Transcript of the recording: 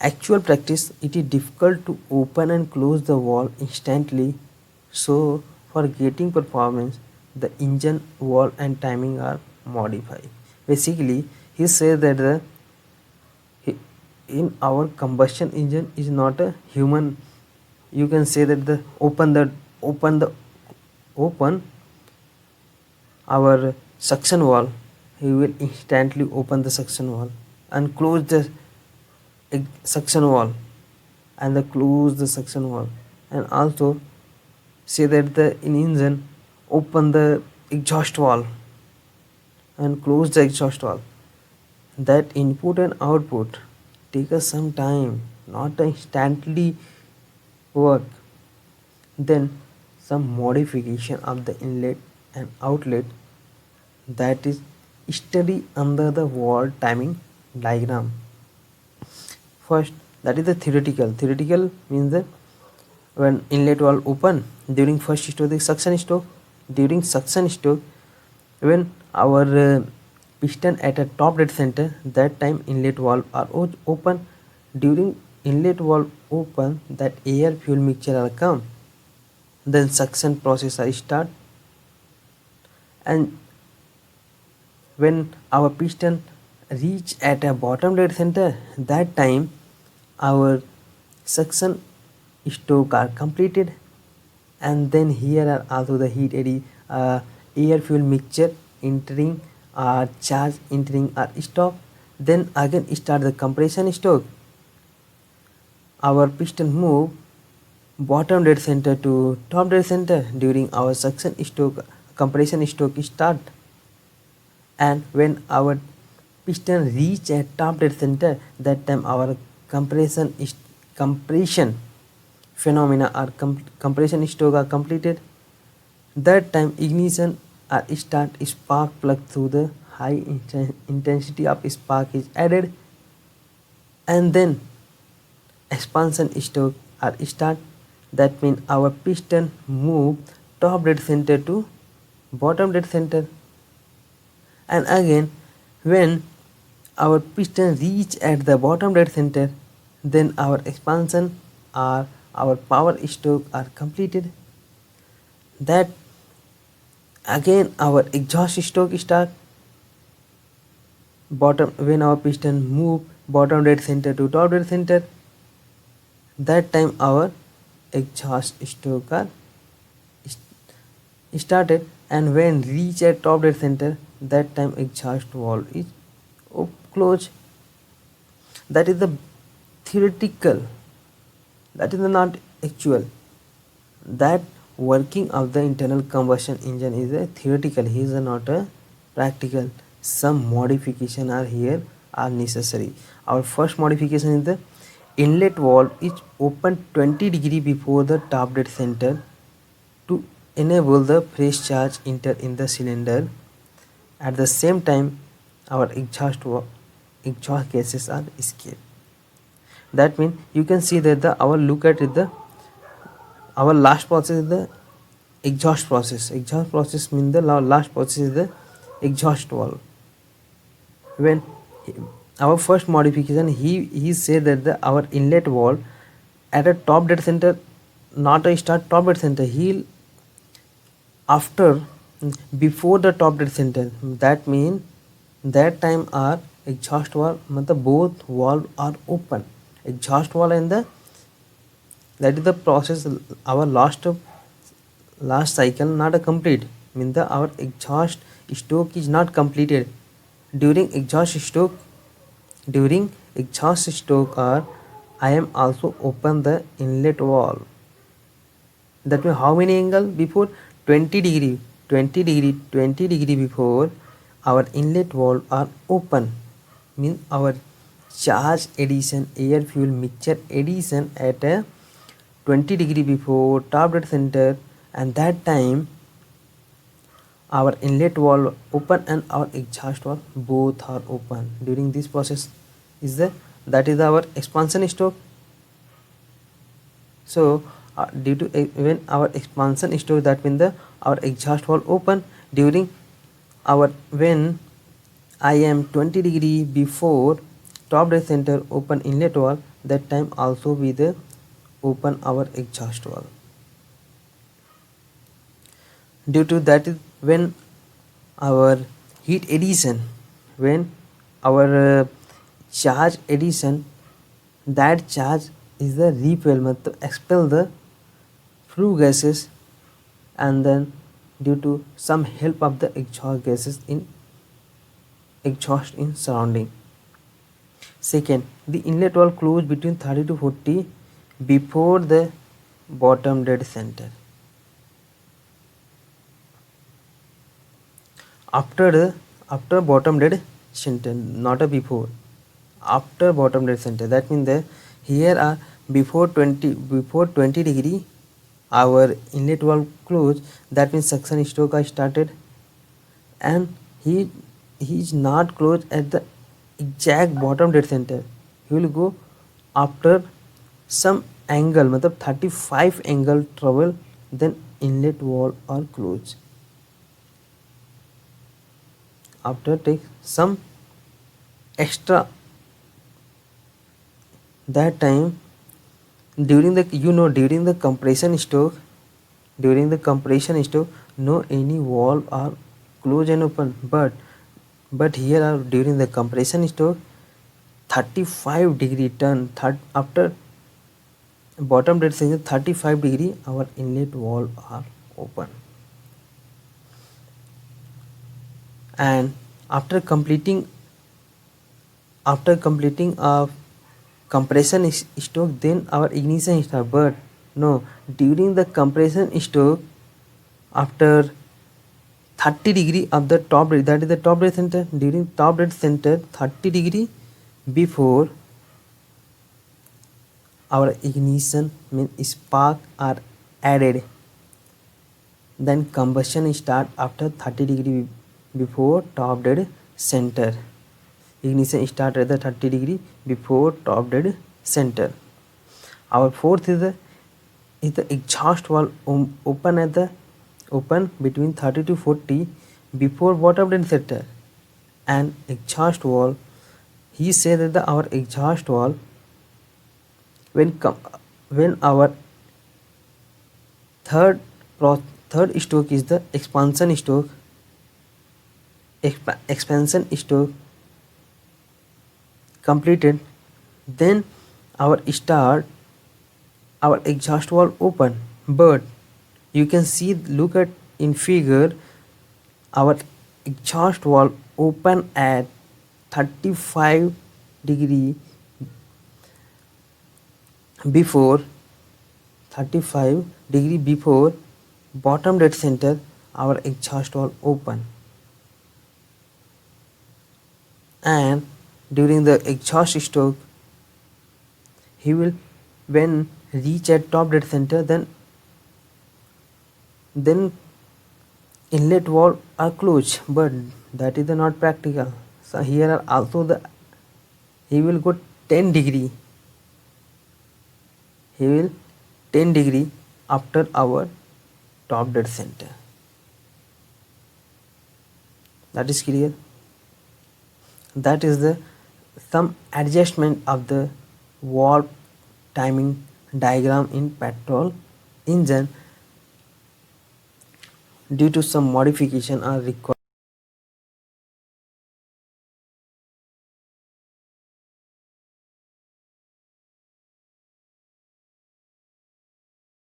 actual practice, it is difficult to open and close the valve instantly. So, for getting performance, the engine valve and timing are modified. Basically, he says that he- in our combustion engine is not a human. You can say that the open our suction valve. He will instantly open the suction valve and close the suction valve and the close the suction valve, and also say that the in engine open the exhaust valve and close the exhaust valve. That input and output take us some time, not instantly work. Then some modification of the inlet and outlet, that is study under the valve timing diagram. First, that is the theoretical. Theoretical means that when inlet valve open during first stroke, the suction stroke. During suction stroke, when our piston at a top dead center, that time inlet valve are open. During inlet valve open, that air fuel mixture are come. Then suction process are start, and when our piston reach at a bottom dead center, that time our suction stroke are completed, and then here are also the heat eddy air fuel mixture entering charge entering stop. Then again start the compression stroke. Our piston move bottom dead center to top dead center during our suction stroke. Compression stroke start, and when our piston reach at top dead center, that time our compression phenomena are compression stroke are completed. That time ignition start, spark plug through the high intensity of spark is added, and then expansion stroke are start. That means our piston move top dead center to bottom dead center, and again when our piston reach at the bottom dead center, then our expansion or our power stroke are completed. That again our exhaust stroke start. Bottom when our piston move bottom dead center to top dead center, that time our exhaust stroke are started, and when reach at top dead center, that time exhaust valve is closed. That is the theoretical, that is not actual. That working of the internal combustion engine is a theoretical, he is not a practical. Some modification are here are necessary. Our first modification is the inlet valve is open 20 degree before the top dead center to enable the fresh charge enter in the cylinder. At the same time, our exhaust gases are escape. That means you can see that our look at it, the our last process is the exhaust process. Exhaust process means the last process is the exhaust valve. When our first modification, he said that our inlet valve at a top dead center, not a start top dead center, he'll after before the top dead center. That means that time our exhaust valve, both valve are open. Exhaust valve and the, that is the process, our last cycle not a complete, means the our exhaust stroke is not completed. During exhaust stroke or I am also open the inlet valve. That means how many angle before 20 degree before our inlet valve are open, means our charge addition air fuel mixture addition at a 20 degree before top dead center, and that time our inlet valve open and our exhaust valve both are open. During this process is that is our expansion stroke. So due to when our expansion stroke, that means our exhaust valve open. During our when I am 20 degree before top dead center open inlet valve, that time also we the open our exhaust valve. Due to that is when our heat addition, when our charge addition, that charge is the repel matlab expel the flue gases, and then due to some help of the exhaust gases in exhaust in surrounding. Second, the inlet valve close between 30 to 40 before the bottom dead center. After bottom dead center, not a before. After bottom dead center, that means the here are before 20 degree our inlet valve close, that means suction stroke are started, and he is not closed at the exact bottom dead center. He will go after some angle matlab 35 angle travel, then inlet valve are closed. After take some extra, that time during the during the compression stroke, no any valve are closed and open, but here are during the compression stroke 35 degree turn, after bottom dead center 35 degree our inlet valve are open. And after completing a compression stroke, then our ignition start. But no, during the compression stroke, after 30 degree of the top dead, that is the top dead center, during top dead center 30 degree before our ignition means spark are added, then combustion start after 30 degree before top dead center. Ignition start at the 30 degree before top dead center. Our fourth is the exhaust valve open between 30 to 40 before bottom dead center. And exhaust valve, he said that our exhaust valve when our third stroke is the expansion stroke, completed, then our exhaust valve open. But you can see, look at in figure, our exhaust valve open at 35 degree before bottom dead center, our exhaust valve open. And during the exhaust stroke, he will when reach at top dead center, then inlet valve are closed, but that is not practical. So here are also he will go 10 degree, after our top dead center. That is clear. That is the some adjustment of the valve timing diagram in petrol engine due to some modification are required.